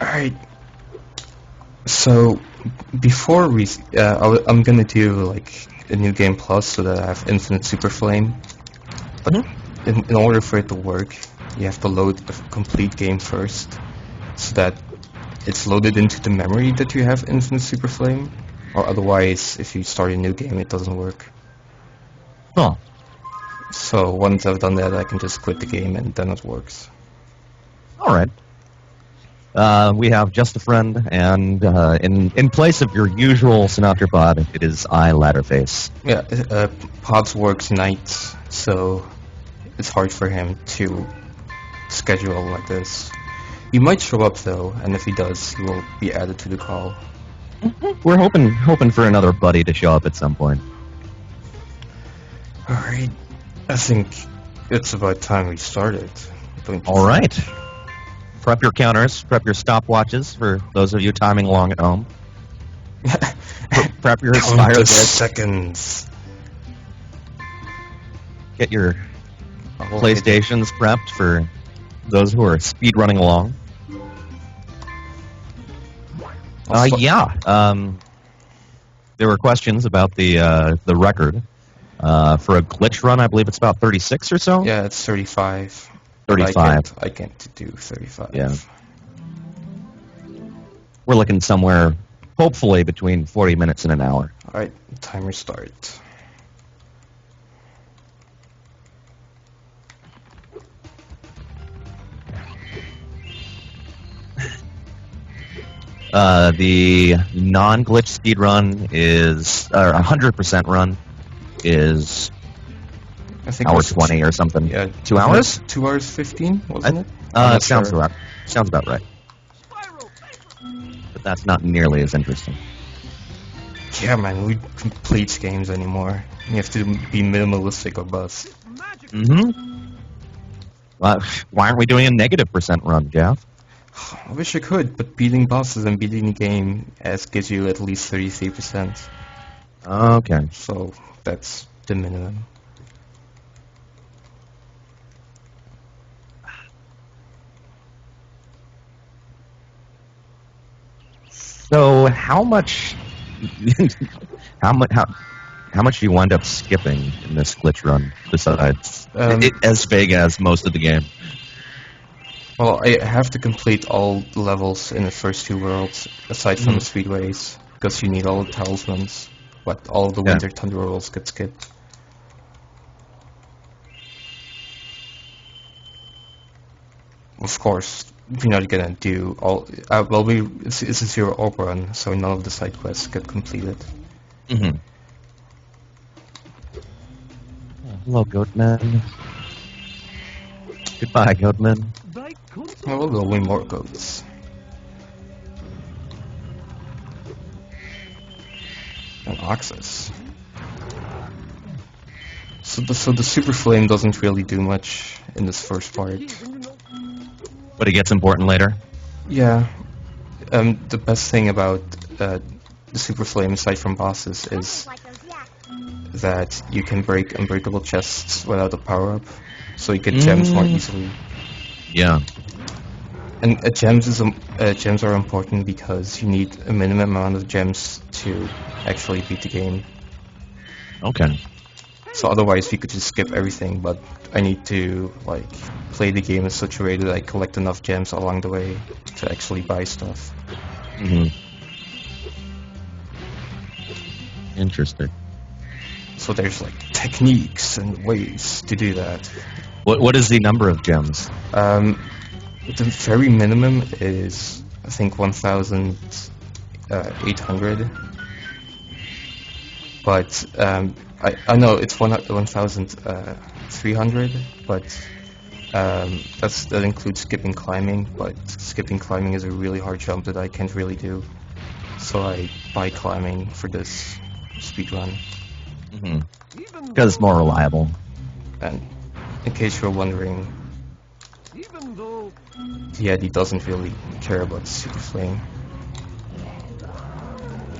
Alright, so before I'm gonna do like a new game plus so that I have infinite super flame. But Mhm. in order for it to work, you have to load a complete game first, so that it's loaded into the memory that you have infinite super flame. Or otherwise, if you start a new game, it doesn't work. Oh, So once I've done that, I can just quit the game and then it works. all right. We have just a friend, and in place of your usual Sinatra pod, it is I Ladderface. Yeah, Pods works nights, so it's hard for him to schedule like this. He might show up though, and if he does, he will be added to the call. We're hoping for another buddy to show up at some point. Alright, I think it's about time we started. Don't you All right. Prep your counters, prep your stopwatches for those of you timing along at home. Prep your Count Spyro the disc. seconds. Get your I'll PlayStations prepped for those who are speed running along. There were questions about the record for a glitch run. I believe it's about 36 or so. Yeah, it's 35. 35. I can't do 35. Yeah. We're looking somewhere, hopefully, between 40 minutes and an hour. Alright, timer start. The non-glitch speed run is, or 100% run is I think hour it was 20 or something. Yeah, 2 hours? 2 hours 15, wasn't it? I'm not Sounds sure. about right. But that's not nearly as interesting. Yeah, man, we don't complete games anymore. You have to be minimalistic or bust. Mm-hmm. Why aren't we doing a negative % run, Jeff? I wish I could, but beating bosses and beating the game gives you at least 33%. Okay. So that's the minimum. So how much, how much do you wind up skipping in this glitch run besides as vague as most of the game? Well, I have to complete all the levels in the first 2 worlds, aside from the speedways, because you need all the talismans, but all the Winter Thunder worlds get skipped. Of course, we're not gonna do all. Well, it's a 0 orb run, so none of the side quests get completed. Mm-hmm. Hello, Goatman. Goodbye, Goatman. I will go win more goats. And Oxus. So the Super Flame doesn't really do much in this first part. But it gets important later. Yeah. The best thing about the Super Flame, aside from bosses, is that you can break unbreakable chests without a power-up, so you get gems more easily. Yeah. And gems are important because you need a minimum amount of gems to actually beat the game. Okay. So otherwise we could just skip everything, but I need to like play the game in such a way that I collect enough gems along the way to actually buy stuff. Mm-hmm. Interesting. So there's like techniques and ways to do that. What is the number of gems? The very minimum is I think 1,800. But I know it's 1,300, but that includes skipping climbing. But skipping climbing is a really hard jump that I can't really do, so I buy climbing for this speedrun. Mm-hmm. Because it's more reliable. And in case you're wondering, the Eddie doesn't really care about Super Flame.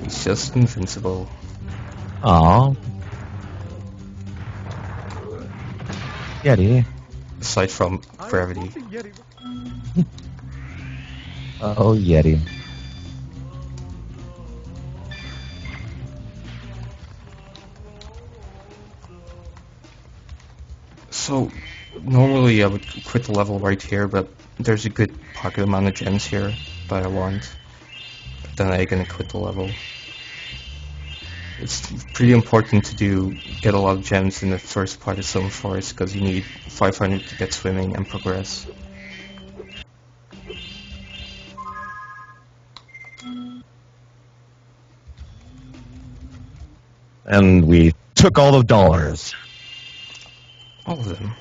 He's just invincible. Aww. Yeti. Aside from gravity. Oh, Yeti. So, normally I would quit the level right here, but there's a good pocket amount of gems here that I want. But then I'm gonna quit the level. It's pretty important to get a lot of gems in the first part of Silver Forest, because you need 500 to get swimming and progress. And we took all the dollars. All of them.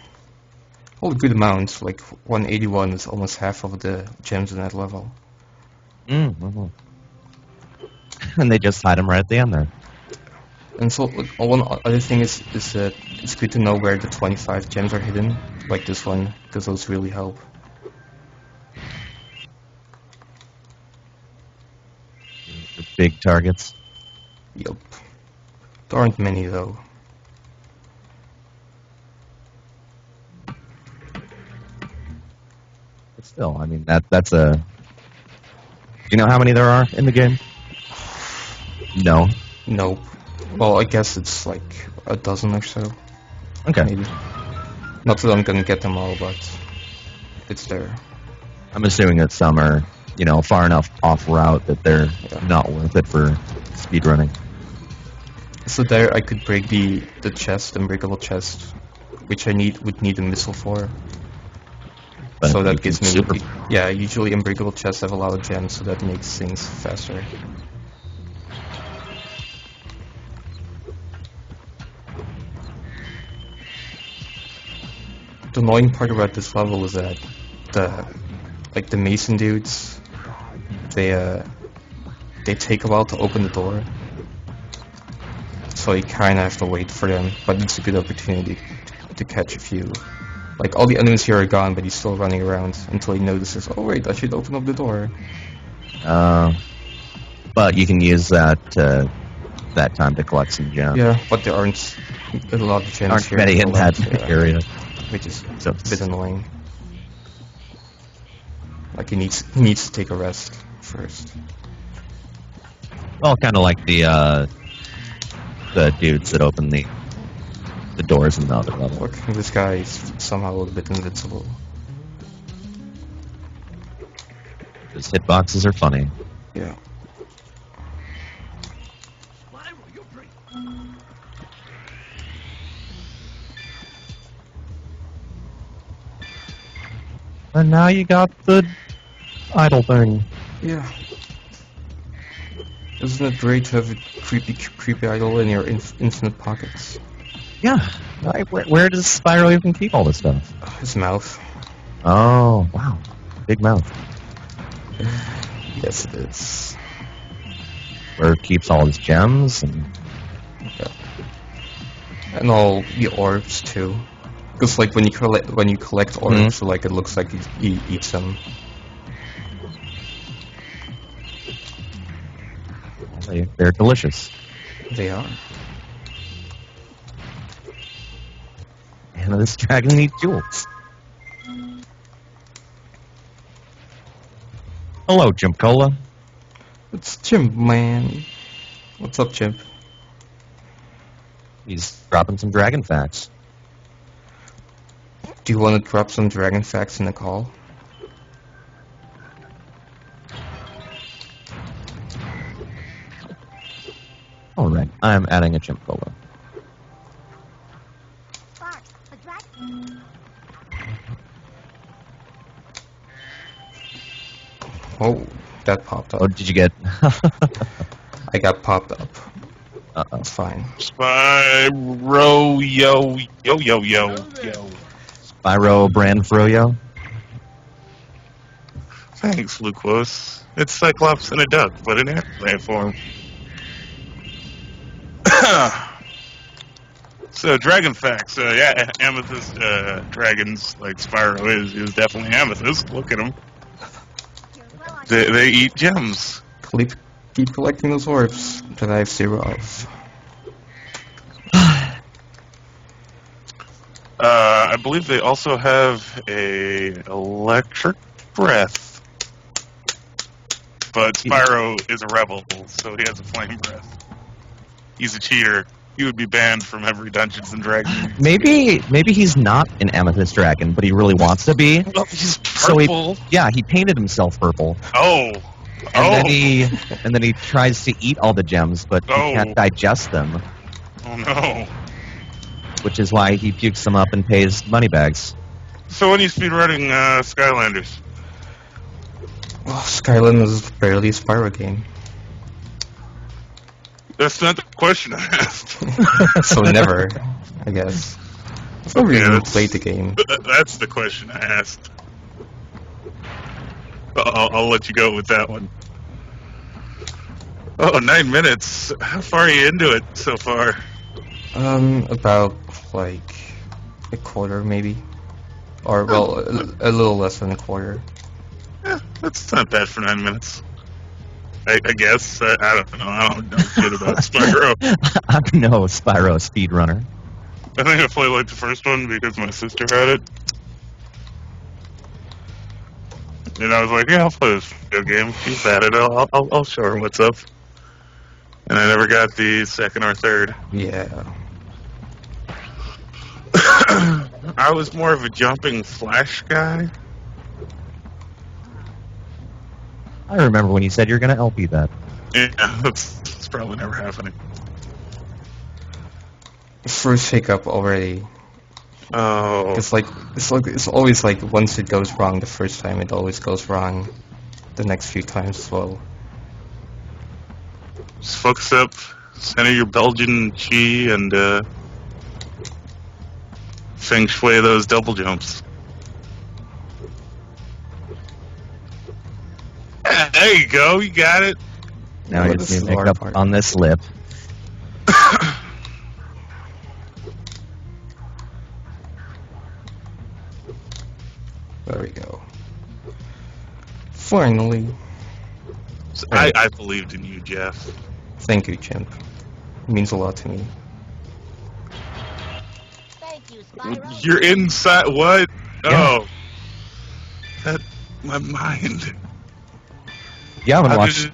All a good amount, like 181 is almost half of the gems in that level. Mm-hmm. And they just hide them right at the end there. And so, like, one other thing is that it's good to know where the 25 gems are hidden, like this one, because those really help. The big targets. Yup. There aren't many though. But still, I mean, that's a... Do you know how many there are in the game? No. Nope. Well, I guess it's like a dozen or so. Okay. Maybe. Not that I'm gonna get them all, but it's there. I'm assuming that some are, far enough off route that they're not worth it for speedrunning. So there I could break the chest, unbreakable chest, which would need a missile for. But so that gives me... super... Yeah, usually unbreakable chests have a lot of gems, so that makes things faster. The annoying part about this level is that the Mason dudes, they take a while to open the door, so you kind of have to wait for them. But it's a good opportunity to catch a few. Like, all the enemies here are gone, but he's still running around until he notices, oh wait, I should open up the door. But you can use that time to collect some gems. Yeah, but there aren't a lot of gems Aren't here. many in that area. Which is a bit annoying. Like, he needs to take a rest first. Well, kind of like the dudes that open the doors in the other level. Look, this guy is somehow a little bit invincible. His hitboxes are funny. Yeah. And now you got the idle thing. Yeah. Isn't it great to have a creepy idol in your infinite pockets? Yeah. Like, where does Spyro even keep all this stuff? His mouth. Oh, wow. Big mouth. Yes, it is. Where it keeps all his gems and... Yeah. And all the orbs too. Because like when you collect orbs, like it looks like he eats them. They're delicious. They are. And this dragon needs jewels. Hello, Chimp Cola. It's Chimp, man. What's up, Chimp? He's dropping some dragon facts. Do you want to drop some dragon facts in the call? Alright, I'm adding a Chimp Cola. Oh, that popped up. Oh, did you get... I got popped up. Uh-oh. It's fine. Spyro, yo. Spyro brand Froyo? Thanks, Luquos. It's Cyclops and a duck, but in anime form. So, dragon facts. Yeah, amethyst dragons, like Spyro is definitely amethyst. Look at them. They eat gems. Keep collecting those orbs that I have 0 of. I believe they also have a electric breath. but Spyro is a rebel, so he has a flame breath. He's a cheater. He would be banned from every Dungeons and Dragons. Maybe he's not an amethyst dragon, but he really wants to be. Well, he's So purple. he painted himself purple, And and then he tries to eat all the gems, but he can't digest them, Oh no. which is why he pukes them up and pays money bags. So when are you speedrunning Skylanders? Well, Skyrim is barely a Spyro game. That's not the question I asked. So never, I guess. I've never even played the game. That's the question I asked. I'll let you go with that one. Oh, 9 minutes. How far are you into it so far? About, like, a quarter, maybe. Or, well, a little less than a quarter. Yeah, that's not bad for 9 minutes. I guess. I don't know. I don't know shit about Spyro. I'm no Spyro speedrunner. I think I played like the first one because my sister had it. And I was like, yeah, I'll play this video game. She's at it. I'll show her what's up. And I never got the second or third. Yeah. I was more of a jumping flash guy. I remember when you said you're gonna LP that. Yeah, it's probably never happening. First hiccup already. Oh. It's always like once it goes wrong the first time, it always goes wrong the next few times as well. Just focus up, center your Belgian chi, and feng shui those double jumps. There you go, you got it. Now Well, you this just is need to the make hard up part. on this lip. There we go. Finally. I believed in you, Jeff. Thank you, Chimp. It means a lot to me. Thank you, Spyro. You're inside. What? Yeah. Oh. That. My mind. You haven't I watched.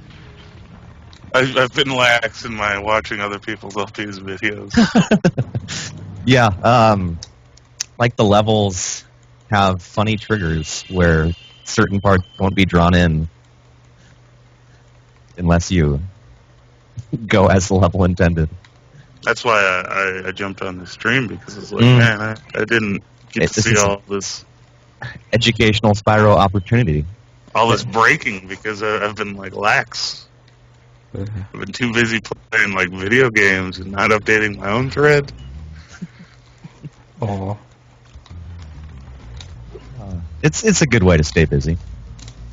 I've been lax in my watching other people's LPs videos. Yeah, like the levels have funny triggers where certain parts won't be drawn in unless you go as the level intended. That's why I jumped on the stream, because it's like, Mm. man, I didn't get to This see is- all this Educational Spyro opportunity. breaking because I've been like lax. I've been too busy playing like video games and not updating my own thread. Oh. It's a good way to stay busy.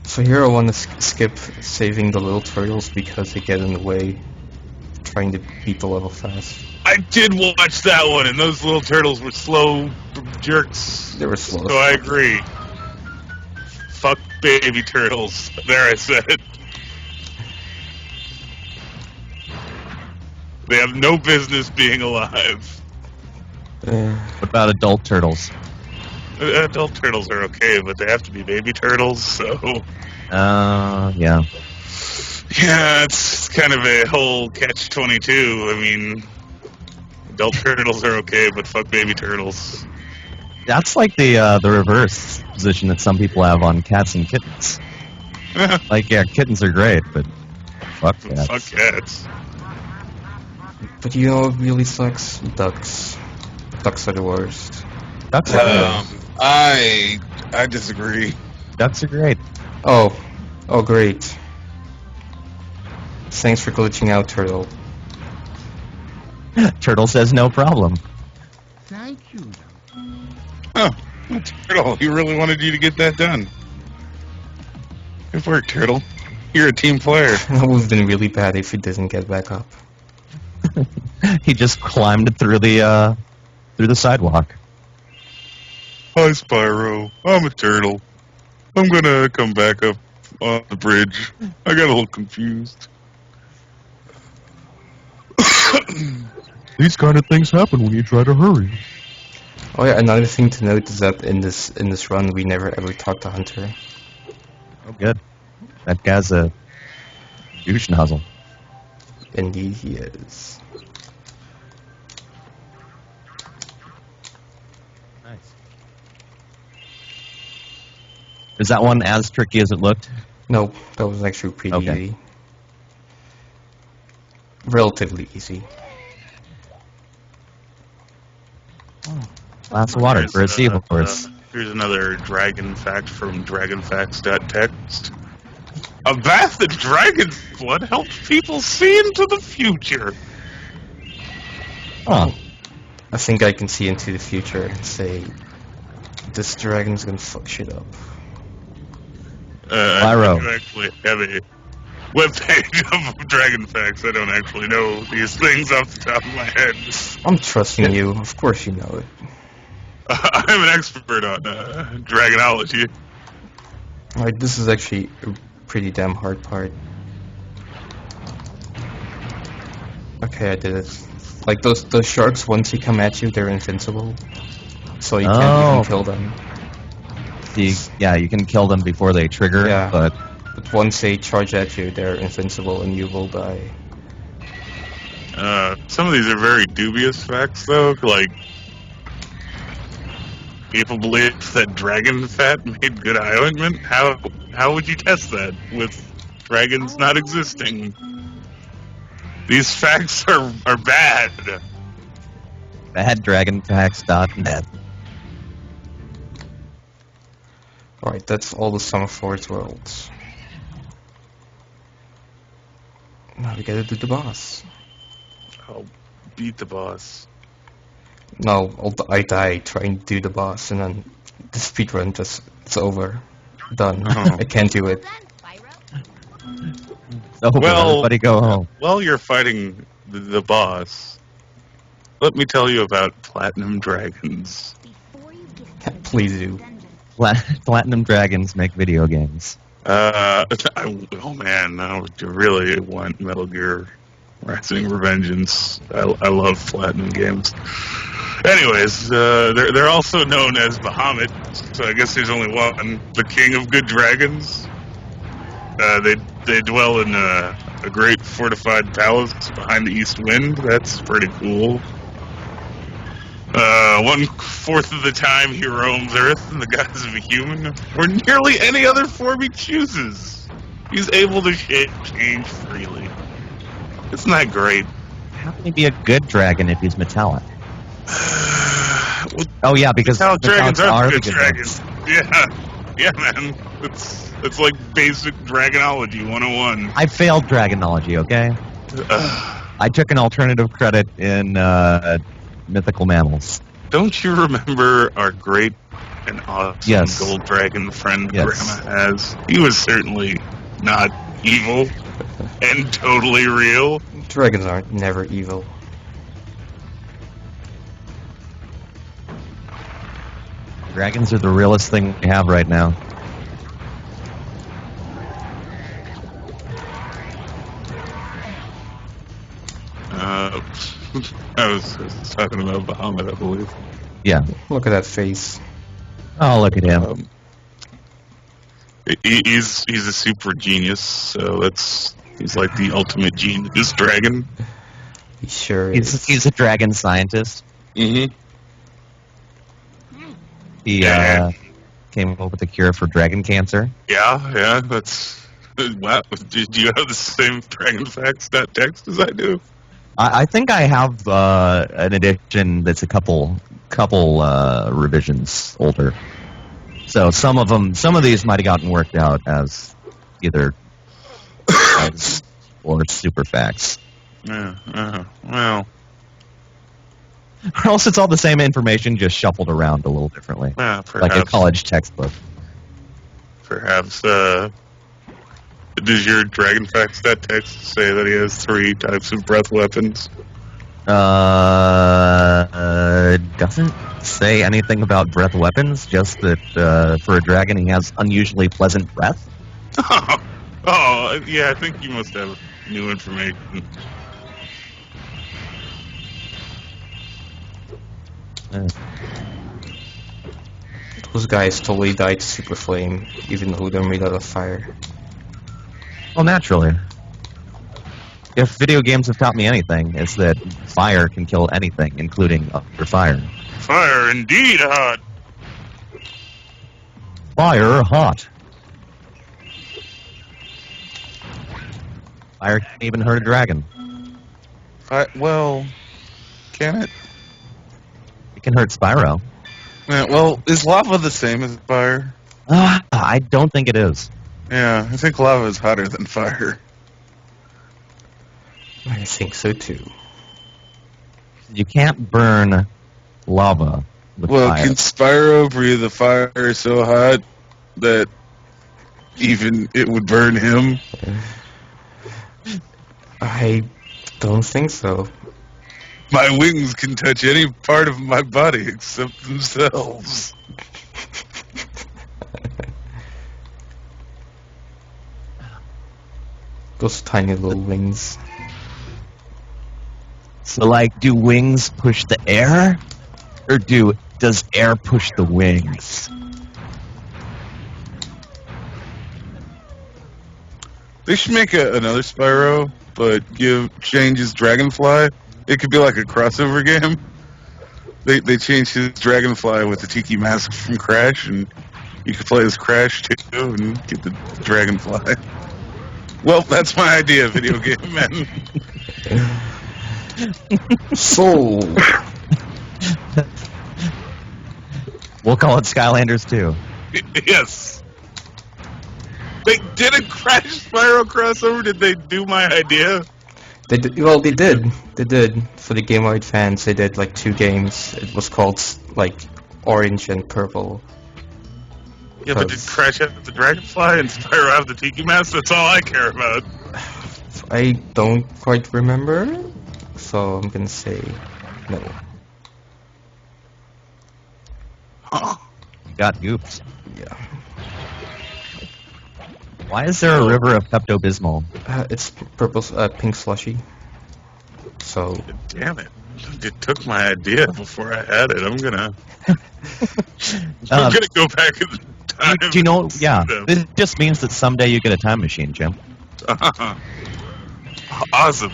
So here I want to skip saving the little turtles because they get in the way trying to beat the level fast. I did watch that one, and those little turtles were slow jerks. They were slow. So I agree. Fuck baby turtles. There, I said it. They have no business being alive. What about adult turtles? Adult turtles are okay, but they have to be baby turtles, so... Yeah. Yeah, it's kind of a whole catch-22. I mean, adult turtles are okay, but fuck baby turtles. That's like the reverse position that some people have on cats and kittens. Like, yeah, kittens are great, but fuck cats. Fuck cats. But you know what really sucks? Ducks. Ducks are the worst. Ducks are great. I disagree. Ducks are great. Oh. Oh, great. Thanks for glitching out, Turtle. Turtle says no problem. Thank you. Oh, Turtle, he really wanted you to get that done. Good work, Turtle. You're a team player. That would have been really bad if he didn't get back up. He just climbed through the sidewalk. Hi, Spyro. I'm a turtle. I'm gonna come back up on the bridge. I got a little confused. These kind of things happen when you try to hurry. Oh yeah, another thing to note is that in this run we never ever talked to Hunter. Oh, good. That guy's a Douche nozzle. Indeed he is. Nice. Is that one as tricky as it looked? No, that was actually pretty Okay. easy. Relatively easy. Glass of water for a seahorse. Here's another dragon fact from dragonfacts.text. A bath in dragon's blood helps people see into the future. Oh, I think I can see into the future and say, this dragon's gonna fuck shit up. Spyro. I do actually have a webpage of dragon facts. I don't actually know these things off the top of my head. I'm trusting you. Of course you know it. I'm an expert on dragonology. Alright, this is actually a pretty damn hard part. Okay, I did it. Like those sharks, once they come at you, they're invincible. So you can't even kill them. Yeah, you can kill them before they trigger, Yeah. but But once they charge at you, they're invincible and you will die. Some of these are very dubious facts, though. Like, people believe that dragon fat made good eye ointment. How would you test that with dragons not existing? These facts are bad. baddragonfacts.net. Alright, that's all the sum of Forest Worlds. Now we gotta do the boss. I'll beat the boss. No, I die trying to do the boss and then the speedrun just, it's over. Done. Oh. I can't do it. So, everybody go home. While you're fighting the boss, let me tell you about platinum dragons. Please do. Platinum dragons make video games. Oh man, I really want Metal Gear Rising Revengeance. I love platinum games. Anyways, they're also known as Bahamut, so I guess there's only one. The king of good dragons. They dwell in a great fortified palace behind the east wind. That's pretty cool. 1/4 of the time he roams Earth in the guise of a human, or nearly any other form he chooses. He's able to change freely. Isn't that great? How can he be a good dragon if he's metallic? Oh yeah, because Metallic dragons metallics are the good dragons. Yeah, man. It's like basic dragonology 101. I failed dragonology, okay? I took an alternative credit in mythical mammals. Don't you remember our great and awesome Yes. gold dragon friend Yes. Grandma has? He was certainly not evil and totally real. Dragons aren't never evil. Dragons are the realest thing we have right now. I was talking about Bahamut, I believe. Yeah. Look at that face. Oh, look at him. He's a super genius, so he's like the ultimate genius dragon. He sure is. He's a dragon scientist. Mm-hmm. He came up with a cure for dragon cancer. Yeah, that's... Wow, do you have the same dragon facts text as I do? I think I have an edition that's a couple revisions older. So some of these might have gotten worked out as either facts or super facts. Yeah, well, Or else it's all the same information, just shuffled around a little differently, perhaps, like a college textbook. Perhaps, does your dragon facts text say that he has 3 types of breath weapons? Doesn't say anything about breath weapons, just that for a dragon he has unusually pleasant breath. Oh, yeah, I think you must have new information. Those guys totally died to Super Flame, even though they're made out of fire. Well, naturally. if video games have taught me anything, it's that fire can kill anything, including other fire. Fire indeed hot. Fire hot. Fire can't even hurt a dragon. Well, can it? It can hurt Spyro. Yeah, well, is lava the same as fire? I don't think it is. Yeah, I think lava is hotter than fire. I think so too. You can't burn lava with Well, fire. can Spyro breathe a fire so hot that even it would burn him? I don't think so. My wings can touch any part of my body except themselves. Those tiny little wings. So, like, do wings push the air? Or does air push the wings? They should make another Spyro, but change his Dragonfly. It could be like a crossover game. They changed his Dragonfly with the Tiki Mask from Crash, and you could play as Crash too and get the Dragonfly. Well, that's my idea, video game man. So, We'll call it Skylanders 2. Yes. They did a Crash Spyro crossover. Did they do my idea? they did. They did. For the Game Boy fans, they did like 2 games. It was called like Orange and Purple. Yeah, but did Crash have the Dragonfly and Spyro have the Tiki Mask? That's all I care about. I don't quite remember, so I'm gonna say no. Huh. You got goops. Yeah. Why is there a river of Pepto-Bismol? It's pink slushy. So Damn it. It took my idea before I had it. I'm gonna go back in time. Do you know? Yeah, and- this just means that someday you get a time machine, Jim. Awesome.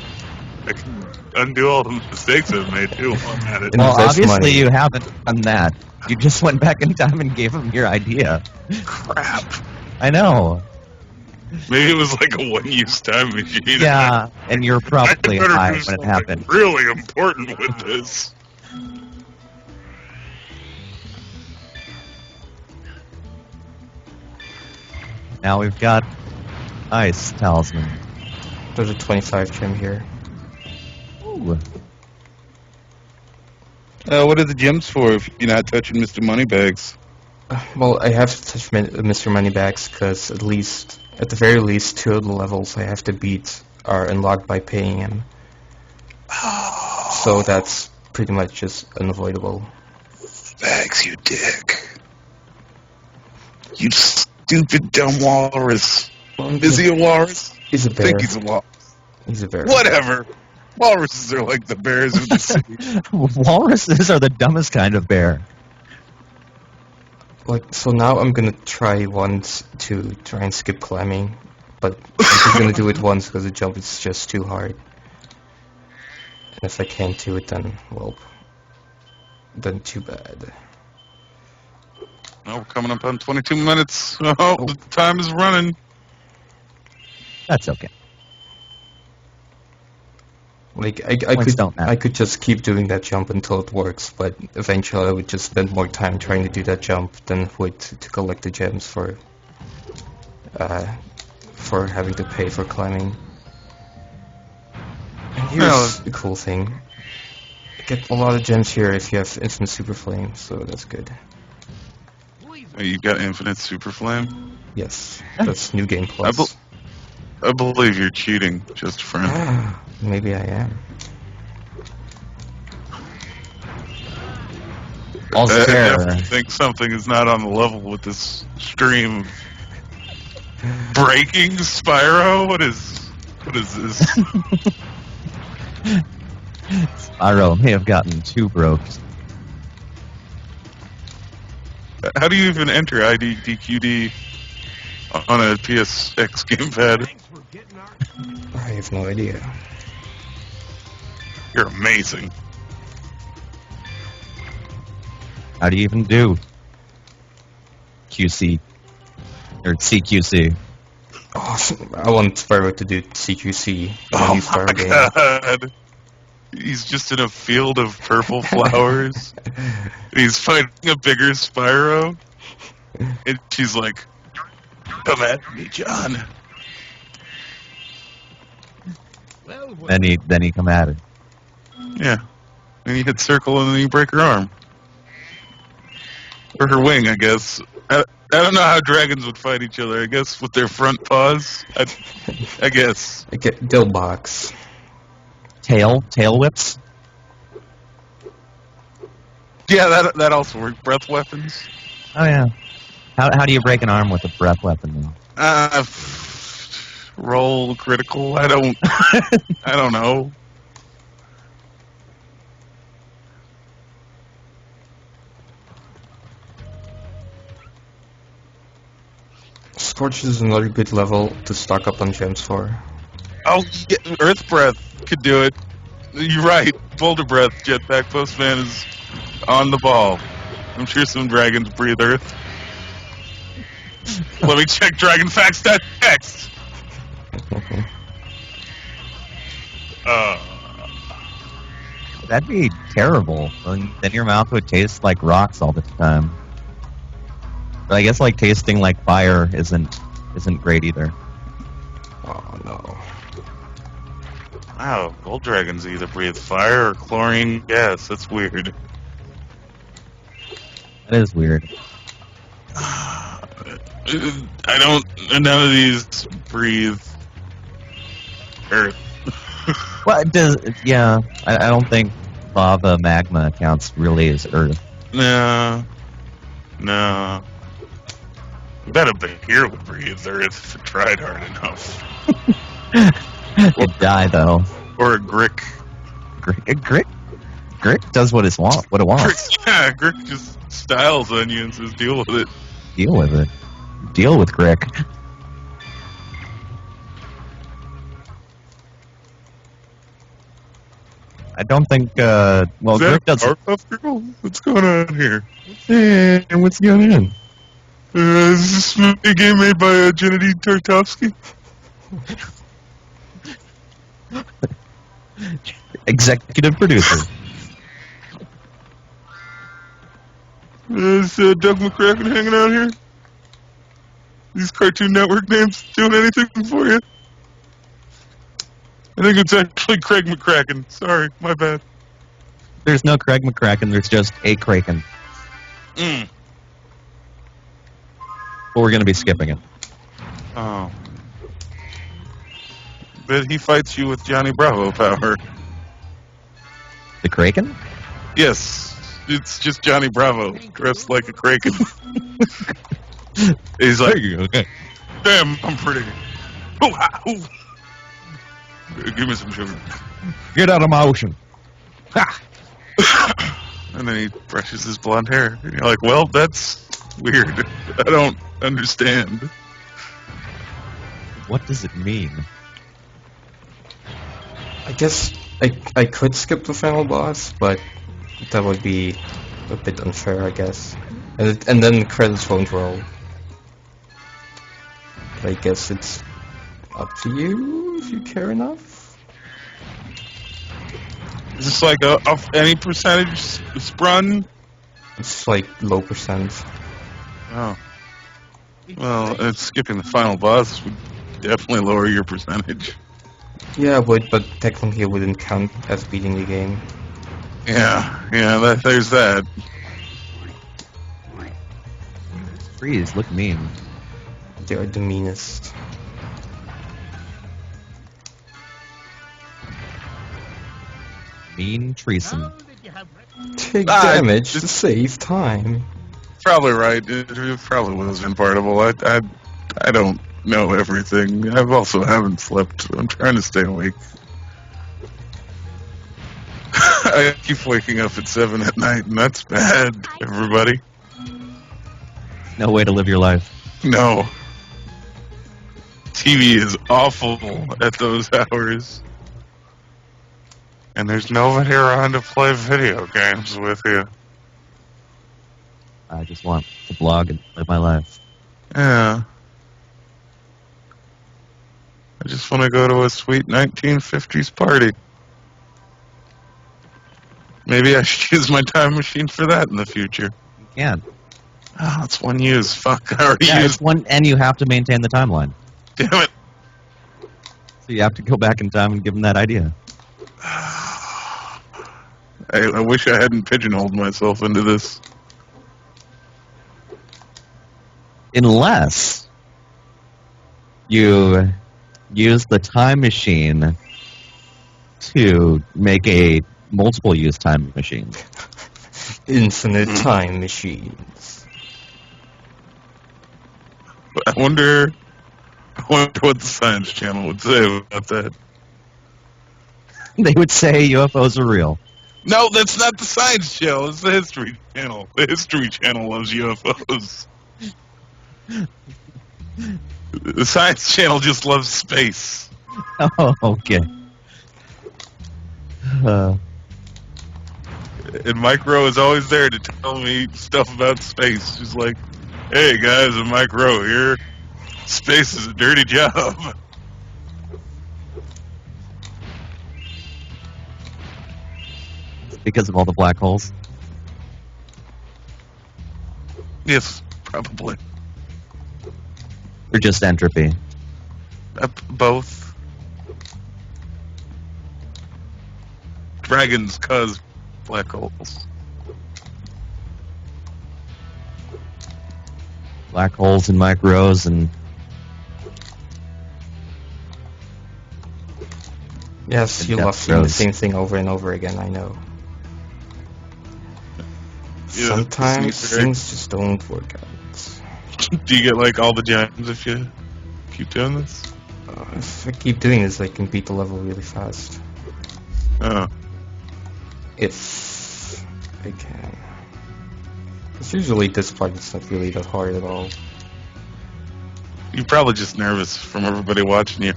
I can undo all the mistakes I've made too while I'm at it. Well, Invest obviously money. you haven't done that. You just went back in time and gave him your idea. Crap. I know. Maybe it was like a one-use time machine. Yeah, and you're probably I better high do when it something happened. really important with this. Now we've got Ice Talisman. there's a 25 gem here. Ooh. What are the gems for if you're not touching Mr. Moneybags? Well, I have to touch Mr. Moneybags because at the very least, 2 of the levels I have to beat are unlocked by paying him. So that's pretty much just unavoidable. Bags, you dick. You stupid dumb walrus. Is he a walrus? He's a I bear. think he's a walrus. He's a bear. Whatever. Walruses are like the bears of the city. Walruses are the dumbest kind of bear. So now I'm gonna try once to try and skip climbing, but I'm just gonna do it once because the jump is just too hard. And if I can't do it, then, well, then too bad. Oh, we're coming up on 22 minutes. Oh, the time is running. That's okay. Like, Points don't matter. I could just keep doing that jump until it works, but eventually I would just spend more time trying to do that jump than would to collect the gems for having to pay for climbing. And here's the cool thing. You get a lot of gems here if you have instant super flame, so that's good. Oh, you got infinite super flame? Yes, that's new game plus. I believe you're cheating, just friend. Maybe I am. Also, I fair. definitely think something is not on the level with this stream. Breaking Spyro? What is this? Spyro may have gotten too broke. How do you even enter IDDQD on a PSX gamepad? I have no idea. You're amazing. How do you even do QC or CQC? Oh, I want Spyro to do CQC in a Oh new Spyro my game. god. He's just in a field of purple flowers. He's fighting a bigger Spyro. And she's like, come at me, John. Well, Then he come at it. Yeah. And you hit circle and then you break her arm. Or her wing, I guess. I don't know how dragons would fight each other. I guess with their front paws. I guess. I get Dillbox. Tail whips. Yeah, that also works. Breath weapons. Oh yeah. How do you break an arm with a breath weapon? Then? Roll critical. I don't know. Scorch is another good level to stock up on gems for. Oh, yeah, Earth Breath could do it. You're right. Boulder Breath, Jetpack Postman is on the ball. I'm sure some dragons breathe Earth. Let me check Dragon Facts next. That'd be terrible. Then your mouth would taste like rocks all the time. But I guess like tasting like fire isn't great either. Oh no. Wow, gold dragons either breathe fire or chlorine gas. That's weird. That is weird. None of these breathe Earth. Well, it does. Yeah, I don't think lava magma counts really as Earth. No. Bet a bear would breathe Earth if it tried hard enough. It'd die though. Or a Grick. Grick does what it wants. Grick just styles on you and says, deal with it. Deal with it. Deal with Grick. I don't think. Well, Is Grick that doesn't. Powerpuff Girl? What's going on here? Hey, what's going on? Is this a game made by Gennady Tartovsky? Executive producer. Is Doug McCracken hanging out here? These Cartoon Network names doing anything for you? I think it's actually Craig McCracken. Sorry, my bad. There's no Craig McCracken. There's just a Kraken. But we're gonna be skipping it. Oh. But he fights you with Johnny Bravo power. The Kraken? Yes, it's just Johnny Bravo dressed like a Kraken. He's like, Okay. damn, I'm pretty. Oh, ooh. Give me some sugar. Get out of my ocean. Ha! And then he brushes his blonde hair. And you're like, well, that's weird. I don't understand. What does it mean? I guess I could skip the final boss, but that would be a bit unfair, I guess. And then the credits won't roll. But I guess it's up to you if you care enough. Is this like off any percentage sprung? It's like low percent. Oh. Well, skipping the final boss would definitely lower your percentage. Yeah, but technically it wouldn't count as beating the game. Yeah, there's that. Freeze, look mean. They are the meanest. Mean treason. now that you have Take damage to save time. Probably right. It probably was impartable. I don't know everything. I've also haven't slept. I'm trying to stay awake. I keep waking up at 7 at night, and that's bad, everybody. No way to live your life. No. TV is awful at those hours. And there's nobody around to play video games with you. I just want to blog and live my life. Yeah. I just want to go to a sweet 1950s party. Maybe I should use my time machine for that in the future. You can. Oh, it's one use. Fuck, I already Yeah, used it's one, and you have to maintain the timeline. Damn it. So you have to go back in time and give them that idea. I wish I hadn't pigeonholed myself into this. Unless you use the time machine to make a multiple-use time machine. Infinite time machines. I wonder what the Science Channel would say about that. They would say UFOs are real. No, that's not the Science Channel. It's the History Channel. The History Channel loves UFOs. The Science Channel just loves space. Oh, okay. And Micro is always there to tell me stuff about space. She's like, hey guys, I'm Micro here. Space is a dirty job. Because of all the black holes. Yes, probably. Or just entropy. Both. Dragons cause black holes. Black holes and micros and... Yes, you love seeing the same thing over and over again, I know. Yeah, Sometimes things just don't work out. Do you get like all the gems if you keep doing this? If I keep doing this, I can beat the level really fast. Oh. If I can. Because usually this part is not really that hard at all. You're probably just nervous from everybody watching you.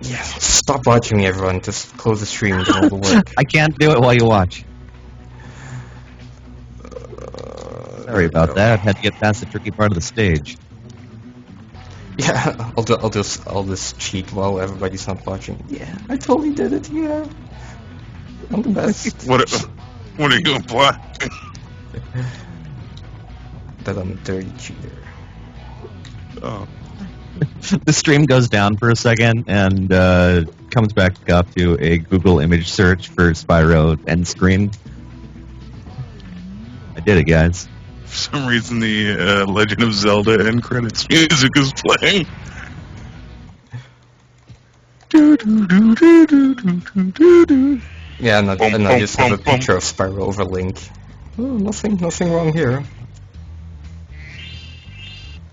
Yeah, stop watching me, everyone. Just close the stream and do all the work. I can't do it while you watch. Sorry about that. Had to get past the tricky part of the stage. Yeah, I'll just cheat while everybody's not watching. Yeah, I totally did it. Yeah, I'm the best. What are you implying? That I'm a dirty cheater. Oh. The stream goes down for a second and comes back up to a Google image search for Spyro end screen. I did it, guys. For some reason, the Legend of Zelda end credits music is playing. Yeah, and I just have a picture of Spyro over Link. Oh, nothing wrong here.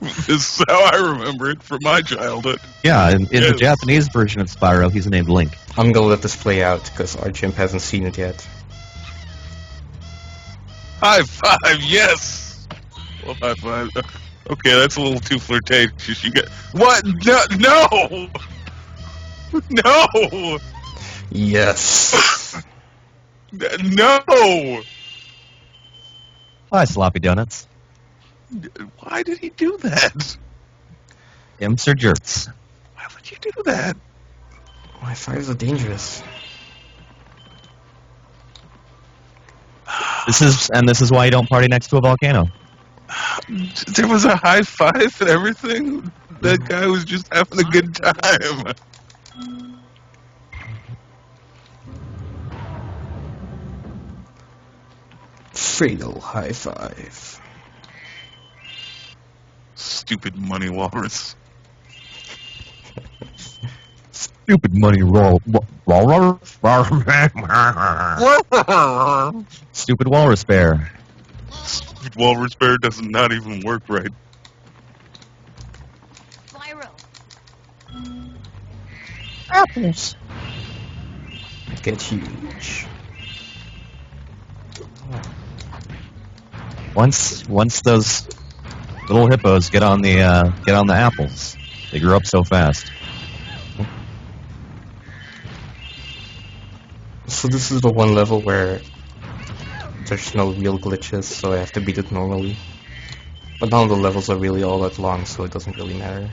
This is how I remember it from my childhood. Yeah, in the Yes. Japanese version of Spyro, he's named Link. I'm gonna let this play out because our chimp hasn't seen it yet. High five, yes! Well, high five. Okay, that's a little too flirtatious. You get what? No! No! Yes. No! Hi, Sloppy Donuts. Why did he do that? Imps are jerks. Why would you do that? Wi-Fi are dangerous. This is why you don't party next to a volcano. There was a high five and everything. That guy was just having a good time. Fatal high five. Stupid money walrus. Stupid money roll. Stupid walrus bear. Stupid walrus bear does not even work right. Spyro. Apples. Get huge. Once those little hippos get on the apples, they grow up so fast. So this is the one level where there's no real glitches, so I have to beat it normally. But none of the levels are really all that long, so it doesn't really matter.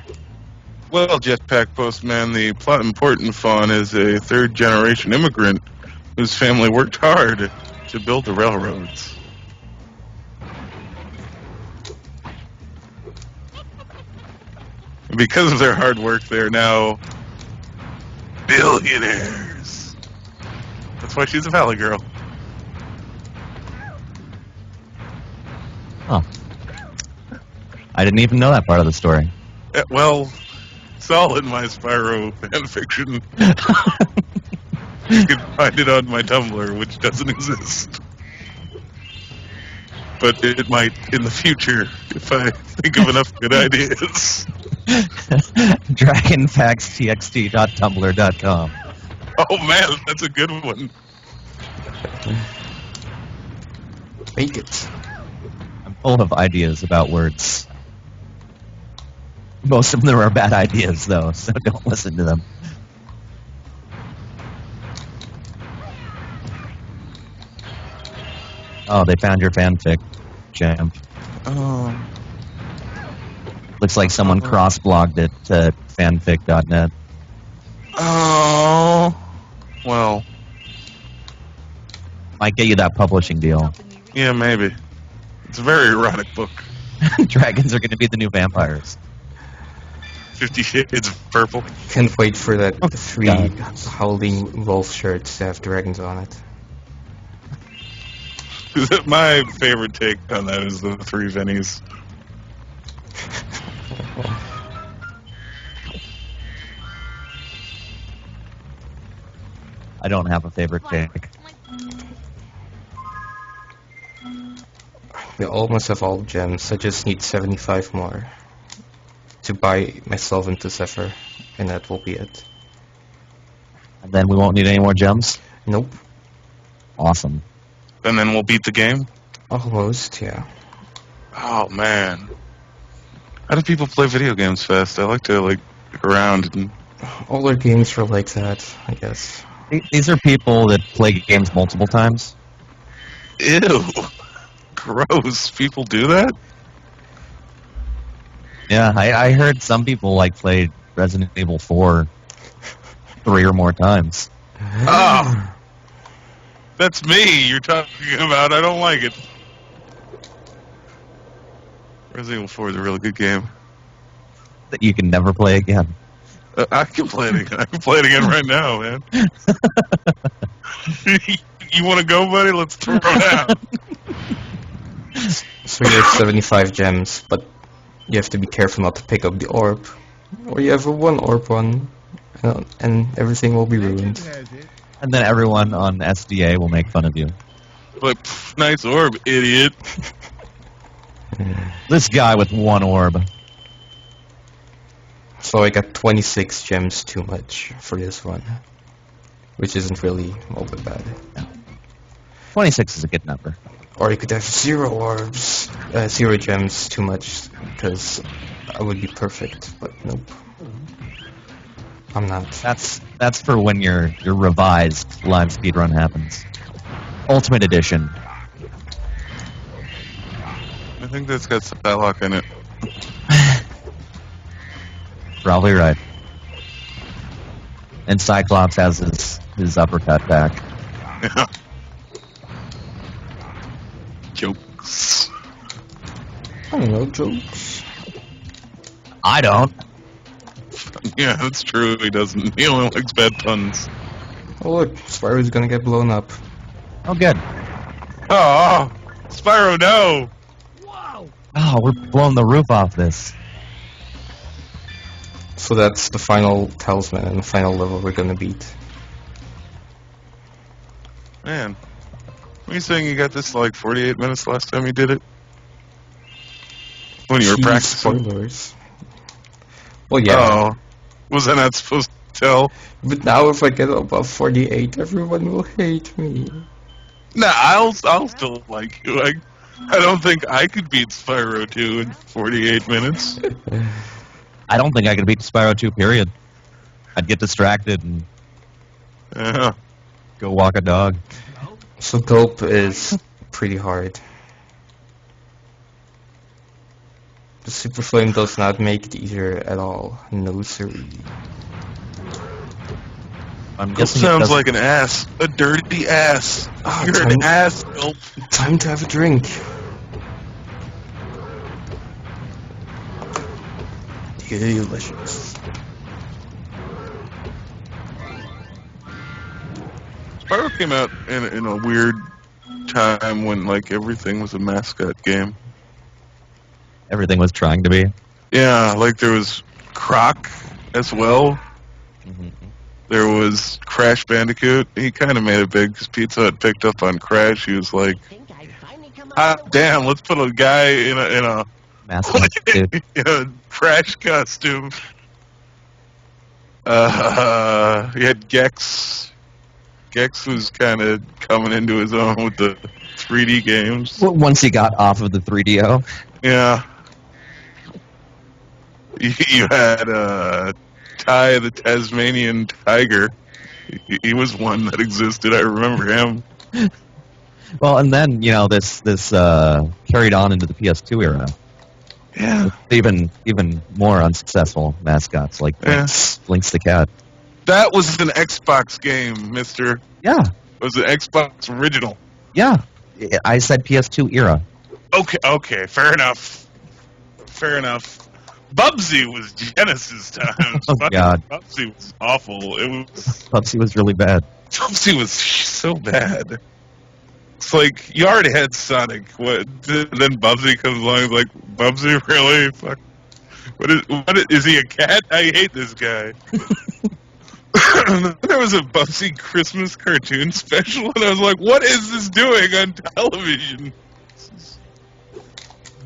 Well, Jetpack Postman, the plot important fawn is a third-generation immigrant whose family worked hard to build the railroads. And because of their hard work, they're now billionaires. That's why she's a Valley Girl. Oh. I didn't even know that part of the story. Well, it's all in my Spyro fanfiction. You can find it on my Tumblr, which doesn't exist. But it might in the future if I think of enough good ideas. dragonfactstxt.tumblr.com. Oh man, that's a good one. Make it. I'm full of ideas about words. Most of them are bad ideas, though, so don't listen to them. Oh, they found your fanfic, Jam. Oh. Looks like someone cross-blogged it to fanfic.net. Oh. Well, Might get you that publishing deal. yeah, maybe. It's a very erotic book. Dragons are going to be the new vampires. 50 Shades of Purple. Can't wait for that 3 God. Howling Wolf shirts to have dragons on it. My favorite take on that is the 3 Vinnies. I don't have a favorite take. We almost have all the gems. I just need 75 more to buy myself into Zephyr, and that will be it. And then we won't need any more gems? Nope. And Awesome. then we'll beat the game? Almost, yeah. Oh, man. How do people play video games fast? I like to, look around and... All their games are like that, I guess. These are people that play games multiple times. Ew. Gross. People do that? Yeah, I heard some people played Resident Evil 4 3 or more times. Oh. That's me you're talking about. I don't like it. Resident Evil 4 is a really good game. That you can never play again. I can play it again. I can play it again right now, man. You want to go, buddy? Let's throw down. So you have 75 gems, but you have to be careful not to pick up the orb. Or you have a 1 orb one, and everything will be ruined. And then everyone on SDA will make fun of you. Like, pff, nice orb, idiot. This guy with 1 orb. So I got 26 gems too much for this one, which isn't really all that bad. 26 is a good number. Or you could have 0 orbs, 0 gems too much, because I would be perfect, but nope. I'm not. That's for when your revised live speedrun happens. Ultimate Edition. I think that's got Psylocke in it. Probably right. And Cyclops has his uppercut back. Yeah. Jokes. I don't know, jokes. I don't. Yeah, that's true. He doesn't. He only likes bad puns. Oh look, Spyro's gonna get blown up. Oh, good. Oh, Spyro, no! Wow! Oh, we're blowing the roof off this. So that's the final talisman and the final level we're gonna beat. Man, were you saying you got this in like 48 minutes last time you did it? When you were Jeez, practicing? spoilers. Well, yeah. Oh, was I not supposed to tell? But now if I get above 48, everyone will hate me. Nah, I'll still like you. I don't think I could beat Spyro 2 in 48 minutes. I don't think I could beat Spyro 2, period. I'd get distracted and... Yeah. Go walk a dog. So Gulp is pretty hard. The Super Flame does not make it easier at all. No siree. I'm Gulp guessing it sounds doesn't- like an ass. A dirty ass. Ah, You're time- an ass, Gulp. Time to have a drink. Delicious. Spyro came out in a weird time when like everything was a mascot game. Everything was trying to be. Yeah, like there was Croc as well. Mm-hmm. There was Crash Bandicoot. He kind of made it big because Pizza Hut picked up on Crash. He was like, "Ah, damn, let's put a guy in a Mascot too. in a Crash costume." He had Gex. Gex was kind of coming into his own with the 3D games. Well, once he got off of the 3DO. Yeah. You had Ty the Tasmanian Tiger. He was one that existed. I remember him. Well, and then this carried on into the PS2 era. Yeah. Even more unsuccessful mascots like Yeah. Blinks the cat. That was an Xbox game, mister. Yeah, It was an Xbox original. yeah. I said PS2 era. Okay, fair enough. Fair enough. Bubsy was Genesis times. Oh, Fucking God. Bubsy was awful. It was Pupsy was really bad. Bubsy was so bad. It's like you already had Sonic. What? Then Bubsy comes along. And is like, Bubsy, really? Fuck. What is he a cat? I hate this guy. There was a Bubsy Christmas cartoon special, and I was like, what is this doing on television?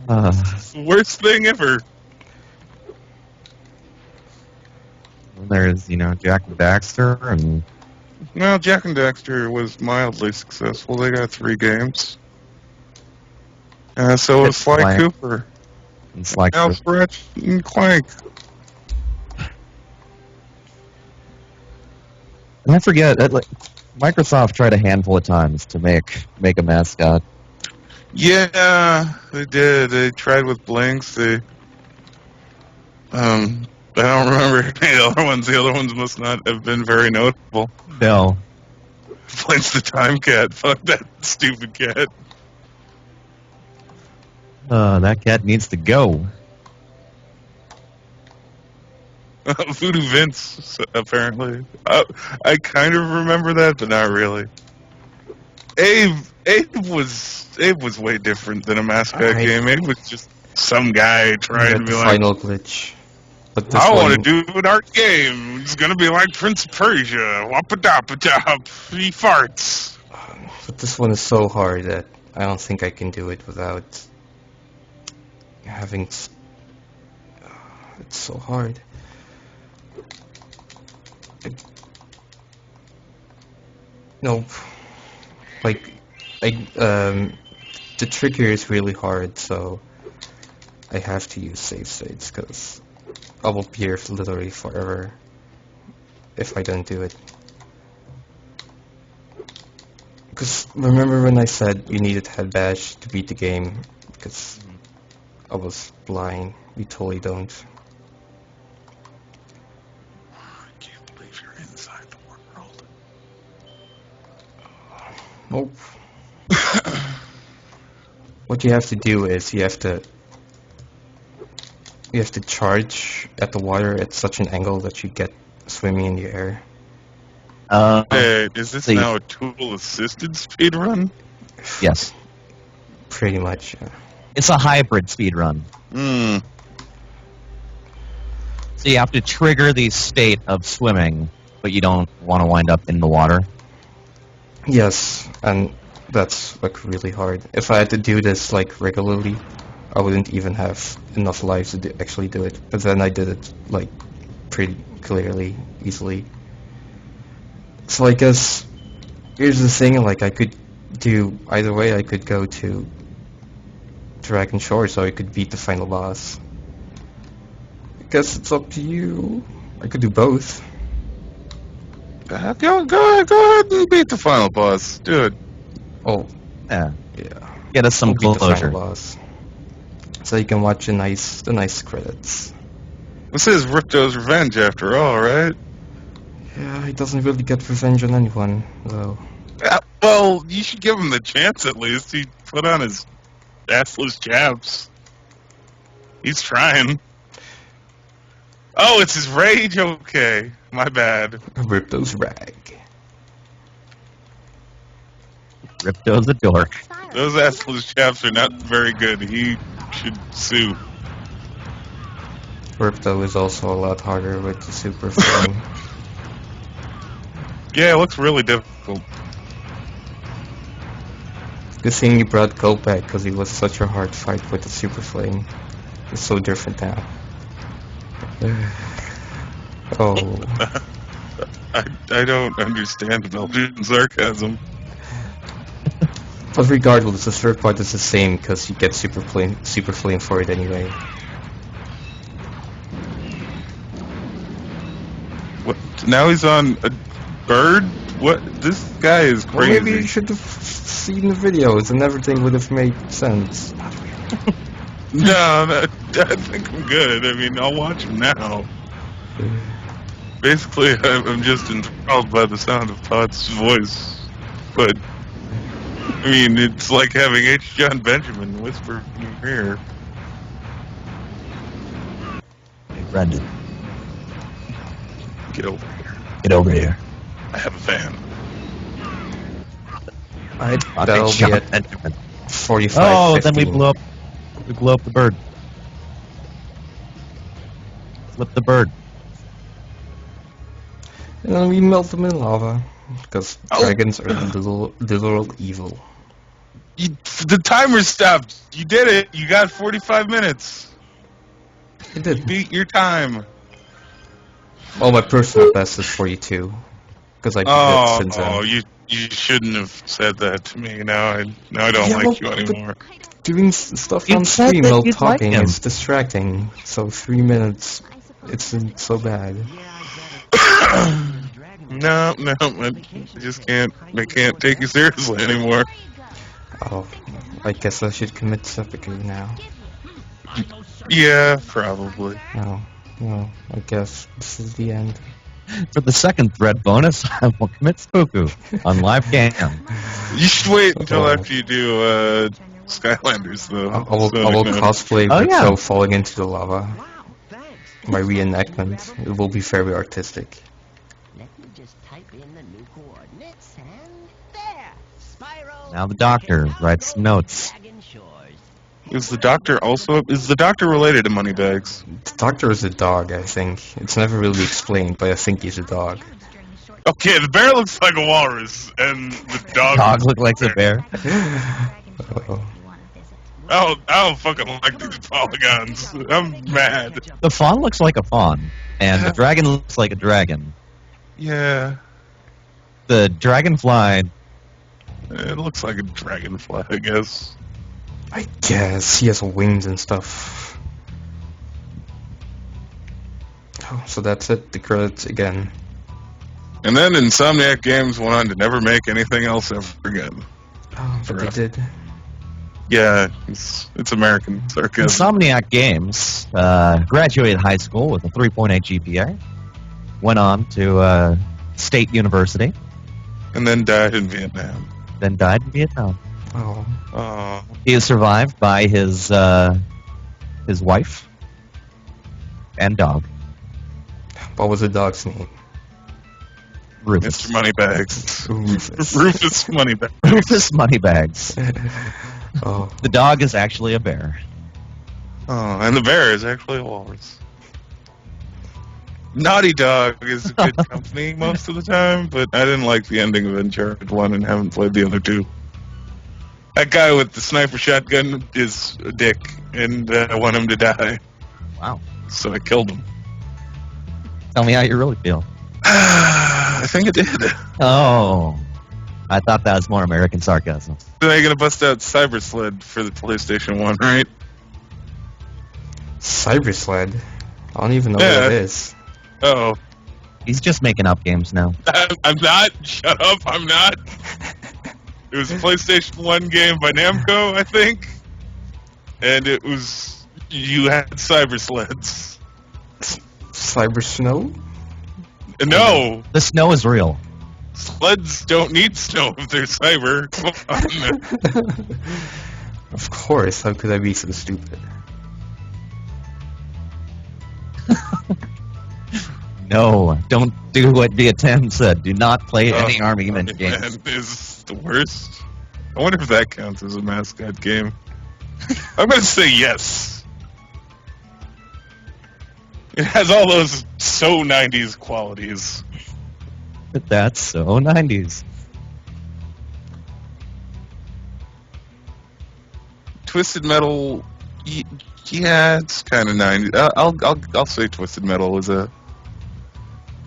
It's the worst thing ever. There's Jack and Daxter and Well, Jack and Daxter was mildly successful. They got 3 games. So was Sly Clank. Cooper, and Sly Cooper. Alf Ratchet, and Clank. And I forget, Microsoft tried a handful of times to make a mascot. Yeah, they did. They tried with Blinks. I don't remember any of the other ones. The other ones must not have been very notable. No. Blinks the Time Cat. Fuck that stupid cat. That cat needs to go. Voodoo Vince, apparently. I kind of remember that, but not really. Abe was way different than a mascot game. Abe was just some guy trying to the be like, final glitch. But this I one, want to do an art game. It's gonna be like Prince of Persia. Wappadappadap. He farts. but this one is so hard that I don't think I can do it without having. It's so hard. Nope. Like, the trigger is really hard, so I have to use save states because I will be here for literally forever if I don't do it. Because remember when I said you needed head bash to beat the game? Because I was blind. You totally don't. I can't believe you're inside the world. Nope. What you have to do is you have to charge at the water at such an angle that you get swimming in the air. Hey, is this See. now a tool-assisted speedrun? Yes. Pretty much. It's a hybrid speedrun. Hmm. So you have to trigger the state of swimming, but you don't want to wind up in the water. Yes, and that's like really hard. If I had to do this like regularly, I wouldn't even have enough lives to actually do it. But then I did it like pretty clearly, easily. So I guess here's the thing: like I could do either way. I could go to Dragon Shore, so I could beat the final boss. I guess it's up to you. I could do both. Go ahead and beat the final boss. Do it. Oh, Yeah. yeah. Get us some We'll beat the final closure. boss. So you can watch the nice credits. This is Ripto's revenge, after all, right? Yeah, he doesn't really get revenge on anyone, though. Well, you should give him the chance at least. He put on his assless chaps. He's trying. Oh, it's his rage? Okay. My bad. Ripto's rag. Ripto's a dork. Those assless chaps are not very good. He should sue. Ripto is also a lot harder with the super flame. Yeah, it looks really difficult. Good thing you brought Colt back, because he was such a hard fight with the super flame. It's so different now. Oh. I don't understand Belgian sarcasm. But regardless, the third part is the same, because you get super flame for it anyway. What? Now he's on a bird? What? This guy is Well, crazy. maybe you should have seen the videos and everything would have made sense. No, I think I'm good. I mean, I'll watch him now. Basically, I'm just enthralled by the sound of Todd's voice. But, I mean, it's like having H. John Benjamin whisper in your ear. Hey, Brendan, Get over here. get over here. I have a fan. That'll be at Benjamin. 45. Oh, then 15. we blew up the bird. Flip the bird. And then we melt them in lava. Because Oh. dragons are literal evil. The timer stopped. You did it. You got 45 minutes. It did. Beat your time. Well, my personal best is 42. Because I did it since then. You shouldn't have said that to me. Now I don't Yeah, like well, you anymore. Doing stuff You on said stream that while you'd like talking him. is distracting. So 3 minutes isn't so bad. No, I just can't. I can't take you seriously anymore. Oh, I guess I should commit seppuku now. Yeah, probably. No, I guess this is the end. For the second thread bonus, I will commit seppuku on live cam. You should wait until Oh. after you do Skylanders, though. I will So, cosplay Oh, Ripto yeah. falling into the lava. My reenactment. It will be very artistic. Let me just type in the new coordinates and there. Spyro. Now the doctor writes notes. Dragon Shores. Is the doctor related to Moneybags? The doctor is a dog, I think. It's never really explained, but I think he's a dog. Okay, the bear looks like a walrus, and the dog. Dog look like a bear. Uh-oh. I don't fucking like these polygons. I'm mad. The fawn looks like a fawn, and the dragon looks like a dragon. Yeah, The dragonfly, it looks like a dragonfly, I guess. I guess he has wings and stuff. Oh, so that's it. The credits again. And then Insomniac Games went on to never make anything else ever again. Oh, but they Rough. did. Yeah, it's American sarcasm. Insomniac Games, graduated high school with a 3.8 GPA, went on to State University, And then died in Vietnam. then died in Vietnam. Oh, Oh, He is survived by his wife and dog, what was the dog's name? Rufus. Mr. Moneybags. Rufus. Rufus Moneybags. Rufus Moneybags. Oh, The dog is actually a bear. Oh, and the bear is actually a walrus. Naughty Dog is a good company most of the time, but I didn't like the ending of Uncharted 1 and haven't played the other two. That guy with the sniper shotgun is a dick, and I want him to die, Wow. so I killed him. Tell me how you really feel. I think I did. Oh. I thought that was more American sarcasm. Now you're gonna bust out Cyber Sled for the PlayStation 1, right? Cyber Sled. I don't even know Yeah. what it is. Oh. He's just making up games now. I'm not. Shut up. I'm not. It was a PlayStation 1 game by Namco, I think. And it was... You had cyber sleds. Cyber Snow? No! The snow is real. Sleds don't need snow if they're cyber. Come on. Of course, how could I be so stupid? No, don't do what Vietnam said. Do not play any Armament Man, games. this is the worst. I wonder if that counts as a mascot game. I'm gonna say yes. It has all those so 90s qualities. That's so 90s. Twisted Metal, yeah, it's kind of 90s. I'll say Twisted Metal was a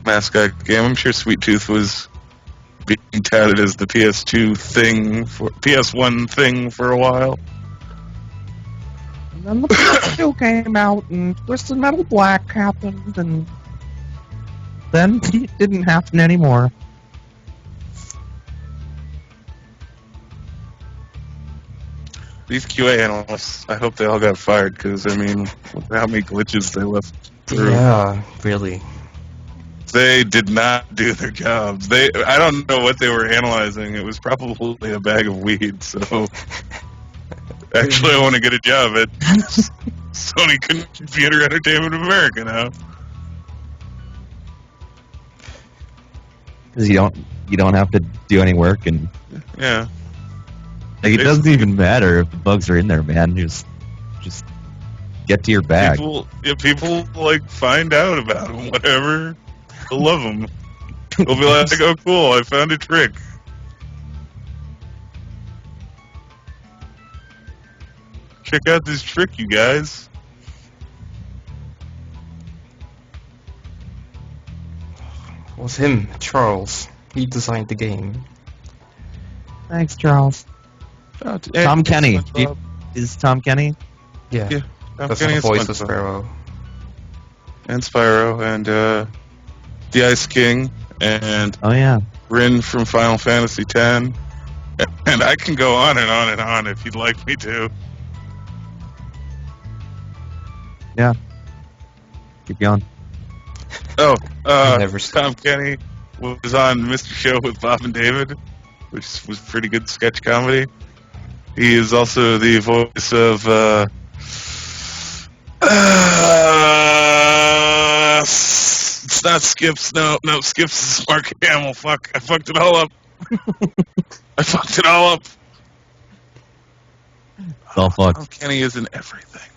mascot game. I'm sure Sweet Tooth was being touted as the PS1 thing for a while. And then the PS2 came out, and Twisted Metal Black happened, and then it didn't happen anymore. These QA analysts, I hope they all got fired, because, I mean, how many glitches they left through. Yeah, really. They did not do their jobs. I don't know what they were analyzing. It was probably a bag of weed, so... Actually, I want to get a job at Sony Computer Entertainment America now. Because you don't have to do any work, and Yeah. like, it doesn't even matter if the bugs are in there, man. Just get to your bag. People like find out about them, whatever. They'll love them. They'll be like, oh cool, I found a trick. Check out this trick, you guys. It was him, Charles. He designed the game. Thanks, Charles. Tom Kenny. Is Tom Kenny? Yeah, Yeah, that's the voice of Spyro. And Spyro, and the Ice King, and Oh yeah. Rin from Final Fantasy X. And I can go on and on and on if you'd like me to. Yeah. Keep going. Oh, Never Tom Kenny was on Mr. Show with Bob and David, which was pretty good sketch comedy. He is also the voice of it's not Skips. No, Skips is Mark Hamill. Fuck, I fucked it all up. I fucked it all up. It's all fucked. Tom Kenny is in everything.